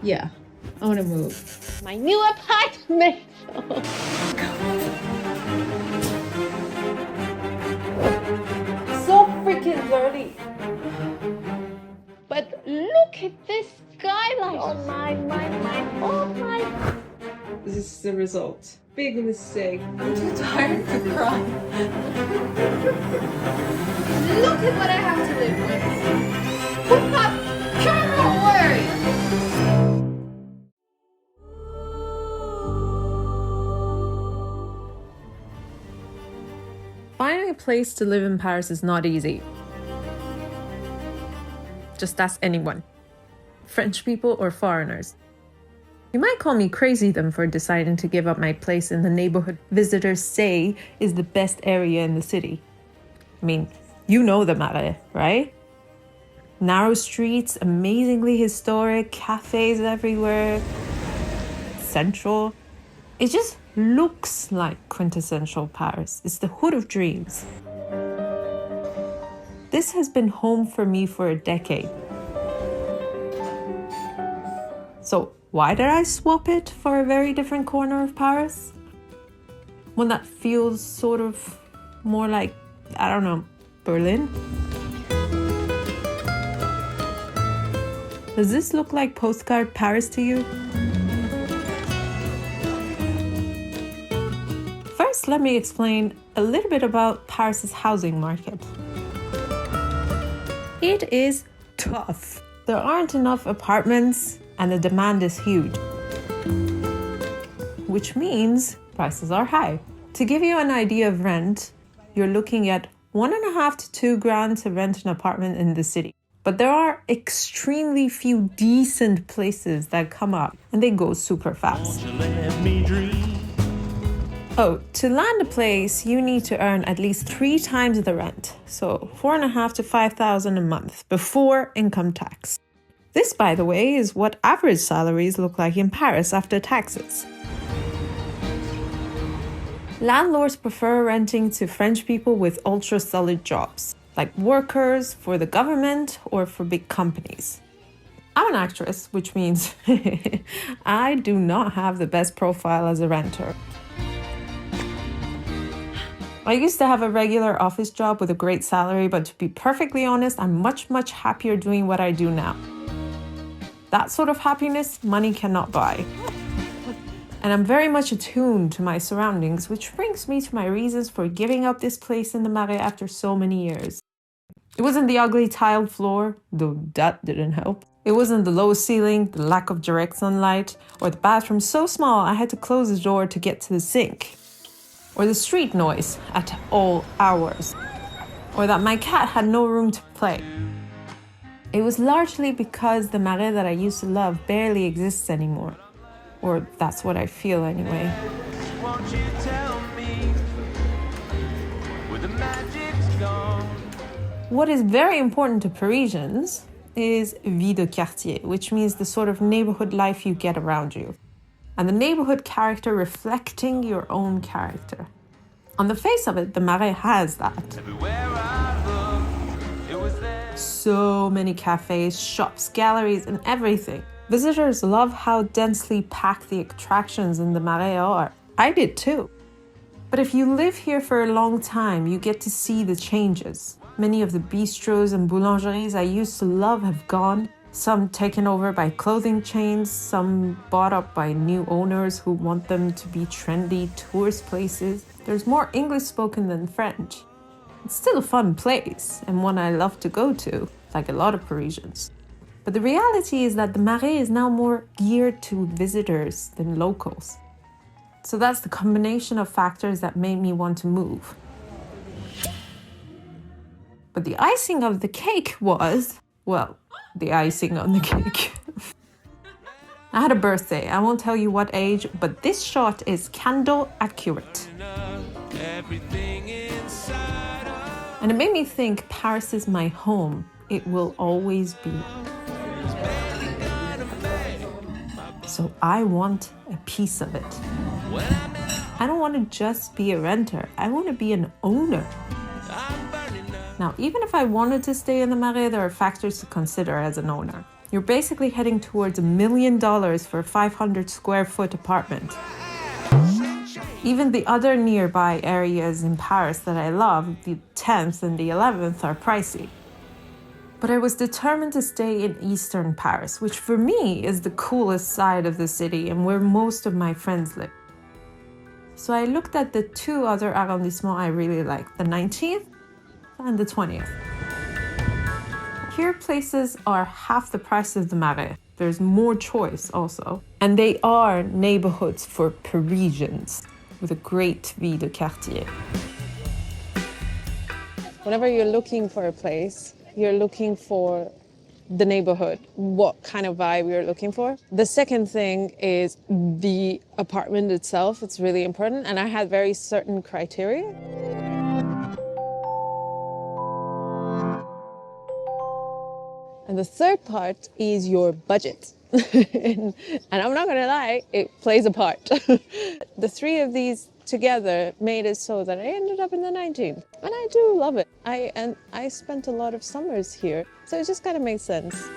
Yeah, I want to move. My new apartment. So freaking dirty. But look at this skyline. Oh my. Oh my. This is the result. Big mistake. I'm too tired to cry. Look at what I have to live with. Put that camera away. Finding a place to live in Paris is not easy. Just ask anyone. French people or foreigners. You might call me crazy then for deciding to give up my place in the neighborhood visitors say is the best area in the city. I mean, you know the Marais, right? Narrow streets, amazingly historic, cafes everywhere, central. It just looks like quintessential Paris. It's the hood of dreams. This has been home for me for a decade. So why did I swap it for a very different corner of Paris? One that feels sort of more like, I don't know, Berlin? Does this look like postcard Paris to you? First, let me explain a little bit about Paris's housing market. It is tough. There aren't enough apartments and the demand is huge, which means prices are high. To give you an idea of rent, you're looking at 1.5 to 2 grand to rent an apartment in the city. But there are extremely few decent places that come up and they go super fast. Oh, to land a place, you need to earn at least 3 times the rent. So 4.5 to 5,000 a month before income tax. This, by the way, is what average salaries look like in Paris after taxes. Landlords prefer renting to French people with ultra-solid jobs, like workers for the government or for big companies. I'm an actress, which means I do not have the best profile as a renter. I used to have a regular office job with a great salary, but to be perfectly honest, I'm much happier doing what I do now. That sort of happiness, money cannot buy. And I'm very much attuned to my surroundings, which brings me to my reasons for giving up this place in the Marais after so many years. It wasn't the ugly tiled floor, though that didn't help. It wasn't the low ceiling, the lack of direct sunlight, or the bathroom so small I had to close the door to get to the sink. Or the street noise at all hours. Or that my cat had no room to play. It was largely because the Marais that I used to love barely exists anymore. Or that's what I feel anyway. Won't you tell me where the magic's gone? What is very important to Parisians is vie de quartier, which means the sort of neighborhood life you get around you. And the neighborhood character reflecting your own character. On the face of it, the Marais has that. So many cafes, shops, galleries, and everything. Visitors love how densely packed the attractions in the Marais are. I did too. But if you live here for a long time, you get to see the changes. Many of the bistros and boulangeries I used to love have gone. Some taken over by clothing chains, some bought up by new owners who want them to be trendy tourist places. There's more English spoken than French. It's still a fun place, and one I love to go to, like a lot of Parisians. But the reality is that the Marais is now more geared to visitors than locals. So that's the combination of factors that made me want to move. But the icing of the cake was, well, the icing on the cake. I had a birthday. I won't tell you what age, but this shot is candle accurate. And it made me think Paris is my home. It will always be. So I want a piece of it. I don't want to just be a renter. I want to be an owner. Now, even if I wanted to stay in the Marais, there are factors to consider as an owner. You're basically heading towards $1 million for a 500 square foot apartment. Even the other nearby areas in Paris that I love, the 10th and the 11th, are pricey. But I was determined to stay in Eastern Paris, which for me is the coolest side of the city and where most of my friends live. So I looked at the two other arrondissements I really like, the 19th and the 20th. Here places are half the price of the Marais. There's more choice also. And they are neighborhoods for Parisians with a great vie de quartier. Whenever you're looking for a place, you're looking for the neighborhood, what kind of vibe you're looking for. The second thing is the apartment itself. It's really important. And I had very certain criteria. And the third part is your budget. and I'm not gonna lie, it plays a part. The three of these together made it so that I ended up in the 19th. And I do love it. I spent a lot of summers here, so it just kind of made sense.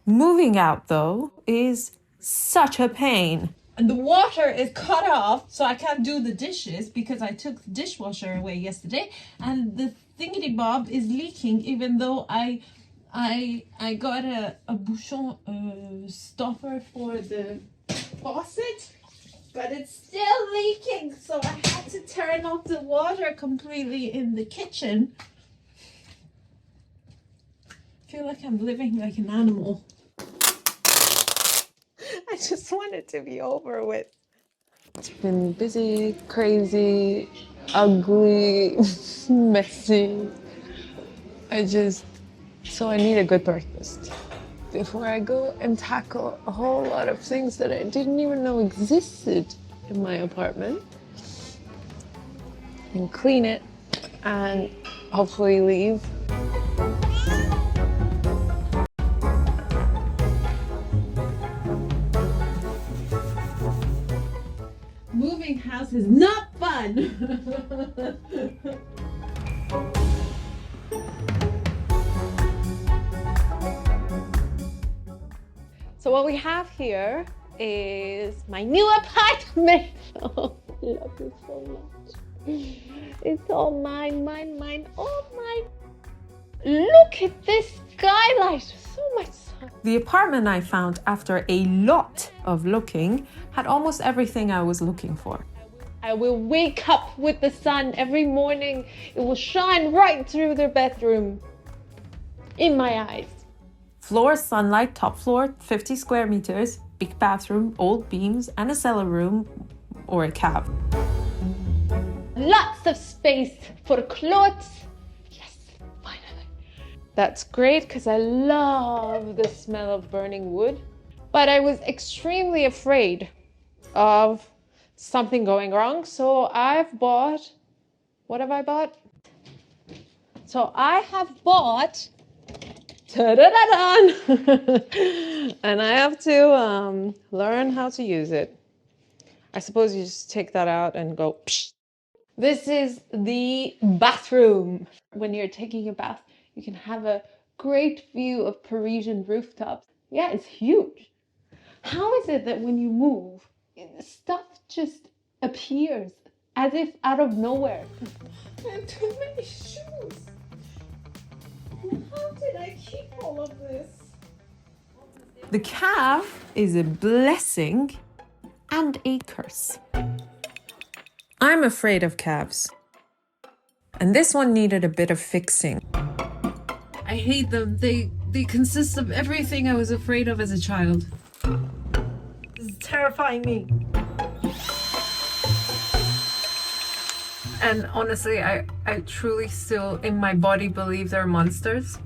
Moving out, though, is such a pain. And the water is cut off, so I can't do the dishes because I took the dishwasher away yesterday, and the thingy bob is leaking, even though I got a bouchon stopper for the faucet, but it's still leaking, so I had to turn off the water completely in the kitchen. I feel like I'm living like an animal. I just want it to be over with. It's been busy, crazy, ugly, messy. So I need a good breakfast before I go and tackle a whole lot of things that I didn't even know existed in my apartment. And clean it and hopefully leave. Moving house is not fun. So what we have here is my new apartment. Oh, I love it so much. It's all mine, all mine. Look at this skylight, so much sun. The apartment I found after a lot of looking had almost everything I was looking for. I will wake up with the sun every morning. It will shine right through the bedroom in my eyes. Floor sunlight, top floor, 50 square meters, big bathroom, old beams, and a cellar room or a cave. Lots of space for clothes. Yes, finally. That's great because I love the smell of burning wood. But I was extremely afraid of something going wrong. So I've bought, what have I bought? So I have bought, ta-da-da-dan! And I have to learn how to use it. I suppose you just take that out and go, psh. This is the bathroom. When you're taking a bath, you can have a great view of Parisian rooftops. Yeah, it's huge. How is it that when you move, stuff just appears as if out of nowhere? And too many shoes. How did I keep all of this? The cave is a blessing and a curse. I'm afraid of caves. And this one needed a bit of fixing. I hate them. They consist of everything I was afraid of as a child. This is terrifying me. And honestly, I truly still in my body believe they're monsters.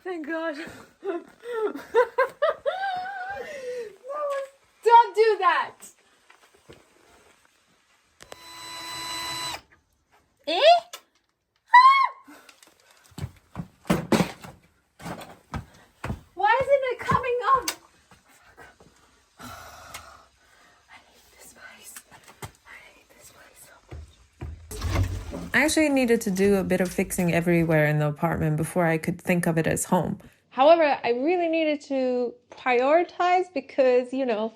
Thank God. Don't do that. I actually needed to do a bit of fixing everywhere in the apartment before I could think of it as home. However, I really needed to prioritize because, you know,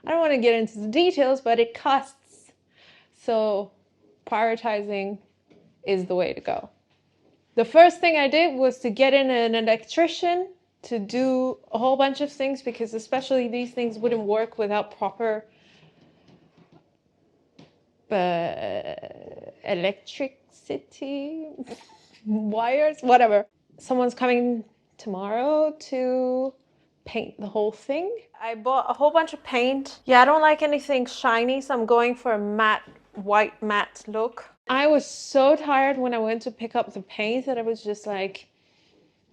I don't want to get into the details, but it costs. So prioritizing is the way to go. The first thing I did was to get in an electrician to do a whole bunch of things, because especially these things wouldn't work without proper electricity wires, whatever. Someone's coming tomorrow to paint the whole thing. I bought a whole bunch of paint. Yeah, I don't like anything shiny, so I'm going for a matte, white matte look. I was so tired when I went to pick up the paint that I was just like,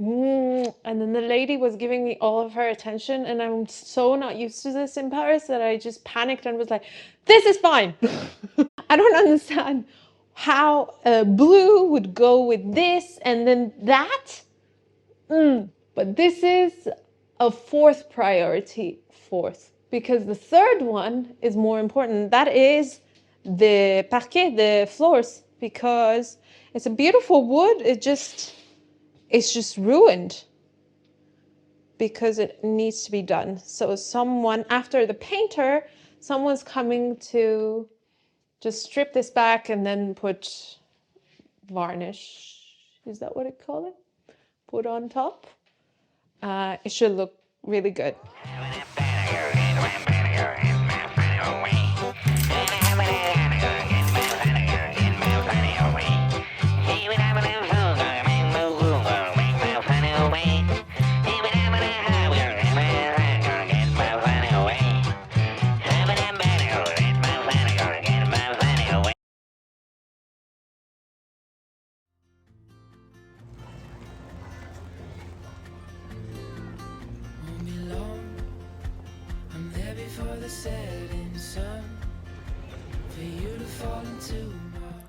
and then the lady was giving me all of her attention, and I'm so not used to this in Paris that I just panicked and was like, this is fine. I don't understand how blue would go with this and then that. But this is a fourth priority, because the third one is more important. That is the parquet, the floors, because it's a beautiful wood. It's just ruined because it needs to be done. So someone, after the painter, someone's coming to just strip this back and then put varnish. Is that what it called it? Put on top. It should look really good.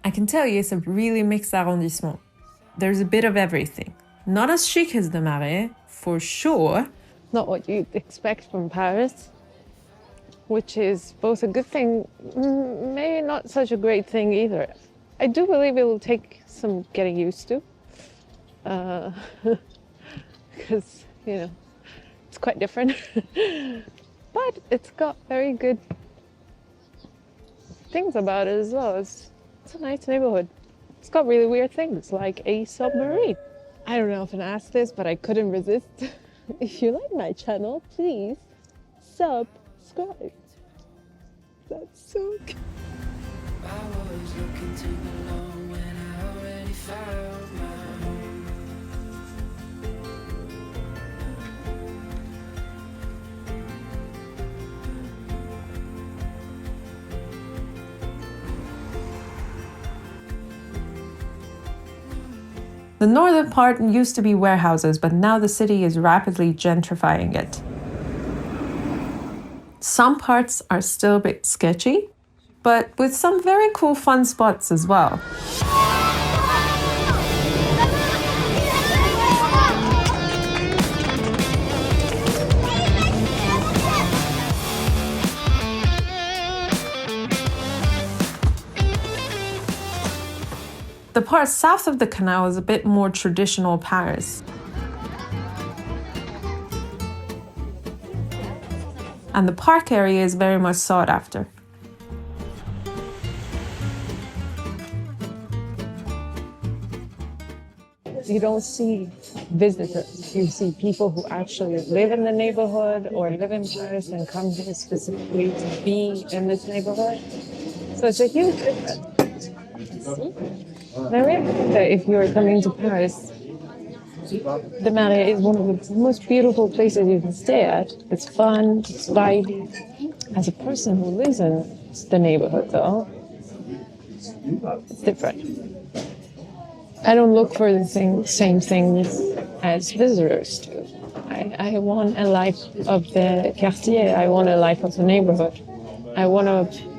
I can tell you it's a really mixed arrondissement. There's a bit of everything. Not as chic as the Marais, for sure. Not what you'd expect from Paris, which is both a good thing, maybe not such a great thing either. I do believe it will take some getting used to, because, you know, it's quite different. But it's got very good things about it as well. It's a nice neighborhood. It's got really weird things, like a submarine. I don't know if I asked this, but I couldn't resist. If you like my channel, please subscribe. That's so cute. I was looking too long when I already found my home. The northern part used to be warehouses, but now the city is rapidly gentrifying it. Some parts are still a bit sketchy, but with some very cool fun spots as well. The part south of the canal is a bit more traditional Paris. And the park area is very much sought after. You don't see visitors. You see people who actually live in the neighborhood or live in Paris and come here specifically to be in this neighborhood. So it's a huge difference. And I really think that if you're coming to Paris, the Marais is one of the most beautiful places you can stay at. It's fun, it's vibey. As a person who lives in the neighborhood, though, it's different. I don't look for the same things as visitors do. I want a life of the quartier. I want a life of the neighborhood. I want to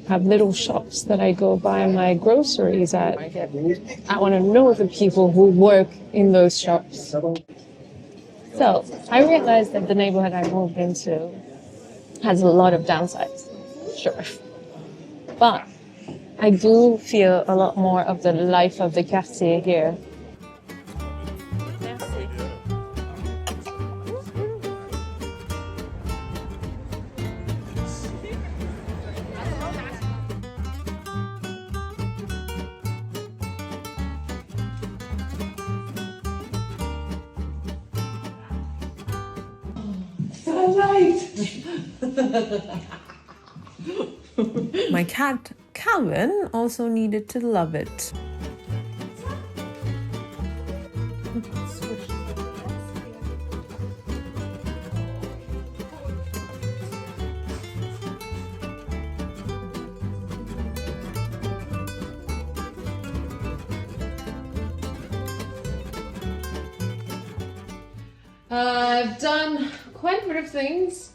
have little shops that I go buy my groceries at. I want to know the people who work in those shops. So I realized that the neighborhood I moved into has a lot of downsides, sure. But I do feel a lot more of the life of the quartier here. My cat, Calvin, also needed to love it. I've done quite a bit of things.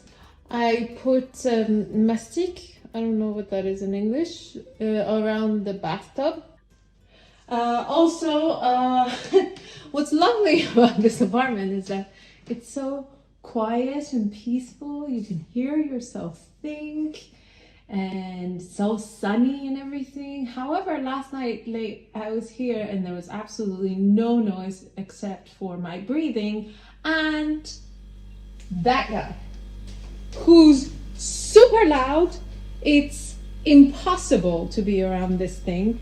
I put mastic, I don't know what that is in English, around the bathtub. What's lovely about this apartment is that it's so quiet and peaceful. You can hear yourself think, and so sunny and everything. However, last night late I was here and there was absolutely no noise except for my breathing and that guy who's super loud. It's impossible to be around this thing.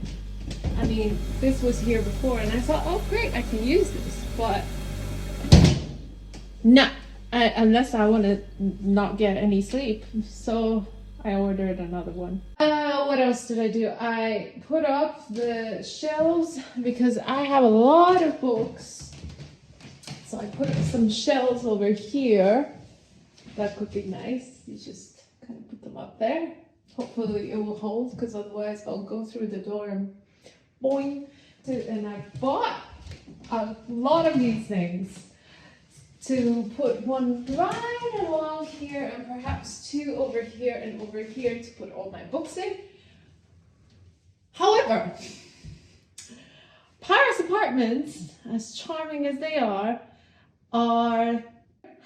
I mean, this was here before and I thought, oh great, I can use this, but no, unless I want to not get any sleep. So I ordered another one. What else did I do? I put up the shelves because I have a lot of books. So I put up some shelves over here. That could be nice. You just kind of put them up there. Hopefully it will hold, because otherwise I'll go through the door and boing. And I bought a lot of these things to put one right along here and perhaps two over here and over here to put all my books in. However, Paris apartments, as charming as they are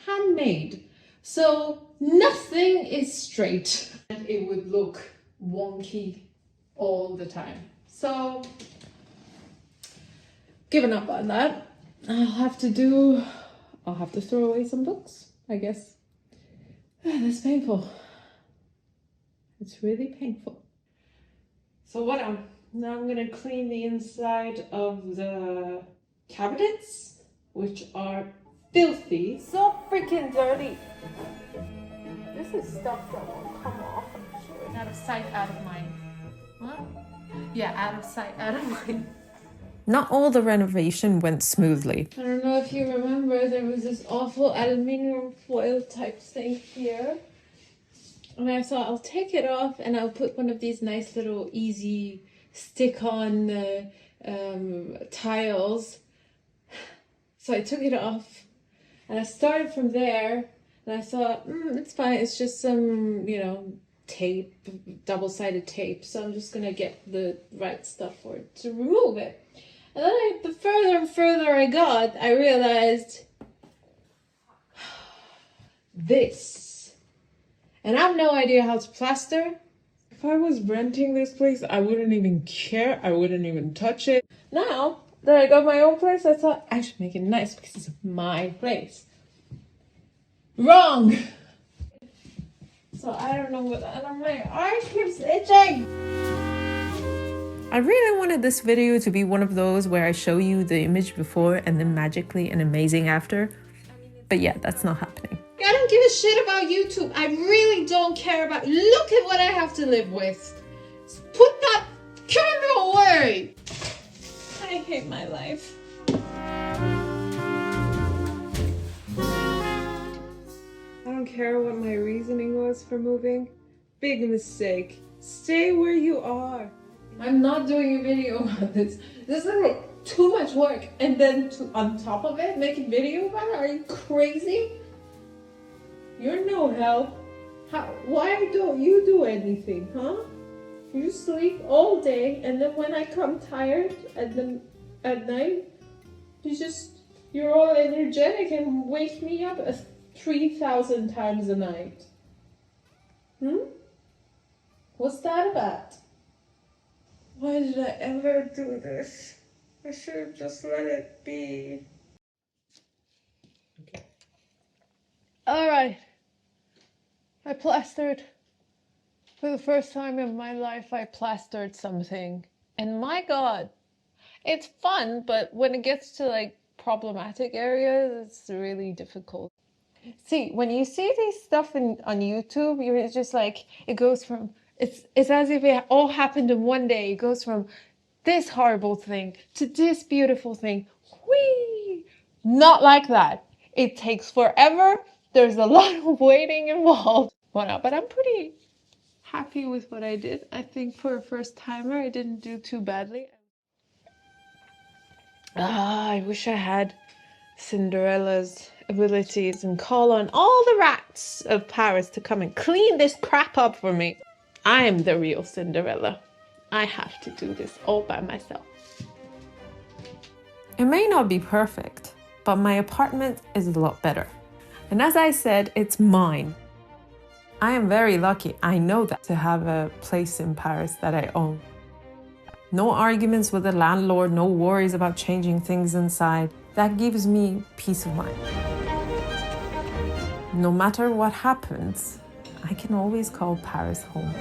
handmade. So nothing is straight and it would look wonky all the time. So, given up on that. I'll have to throw away some books, I guess. That's painful. It's really painful. So now I'm gonna clean the inside of the cabinets, which are filthy. So freaking dirty. This is stuff that won't come off, I'm sure. Out of sight, out of mind. What? Yeah, out of sight, out of mind. Not all the renovation went smoothly. I don't know if you remember, there was this awful aluminium foil type thing here. And I thought I'll take it off and I'll put one of these nice little easy stick-on tiles. So I took it off and I started from there and I thought, it's fine, it's just some, tape, double-sided tape. So I'm just gonna get the right stuff for it to remove it. And then the further and further I got, I realized this. And I have no idea how to plaster. If I was renting this place, I wouldn't even care. I wouldn't even touch it. Now that I got my own place, I thought I should make it nice because it's my place. Wrong! So I don't know what, and my arm keeps itching. I really wanted this video to be one of those where I show you the image before and then magically and amazing after. But yeah, that's not happening. I don't give a shit about YouTube. I really don't care about... Look at what I have to live with. Put that camera away. I hate my life. I don't care what my reasoning was for moving. Big mistake. Stay where you are. I'm not doing a video about this. This is like too much work. And then on top of it, make a video about it? Are you crazy? You're no help. Why don't you do anything, huh? You sleep all day, and then when I come tired at night, you're all energetic and wake me up 3,000 times a night. What's that about? Why did I ever do this? I should have just let it be. Okay. All right. I plastered. For the first time in my life, I plastered something. And my God, it's fun, but when it gets to like problematic areas, it's really difficult. See, when you see these stuff on YouTube, you're just like, it goes from, it's as if it all happened in one day. It goes from this horrible thing to this beautiful thing. Whee! Not like that. It takes forever. There's a lot of waiting involved. Well, but I'm pretty happy with what I did. I think for a first timer, I didn't do too badly. I wish I had Cinderella's abilities and call on all the rats of Paris to come and clean this crap up for me. I am the real Cinderella. I have to do this all by myself. It may not be perfect, but my apartment is a lot better. And as I said, it's mine. I am very lucky, I know that, to have a place in Paris that I own. No arguments with the landlord, no worries about changing things inside. That gives me peace of mind. No matter what happens, I can always call Paris home.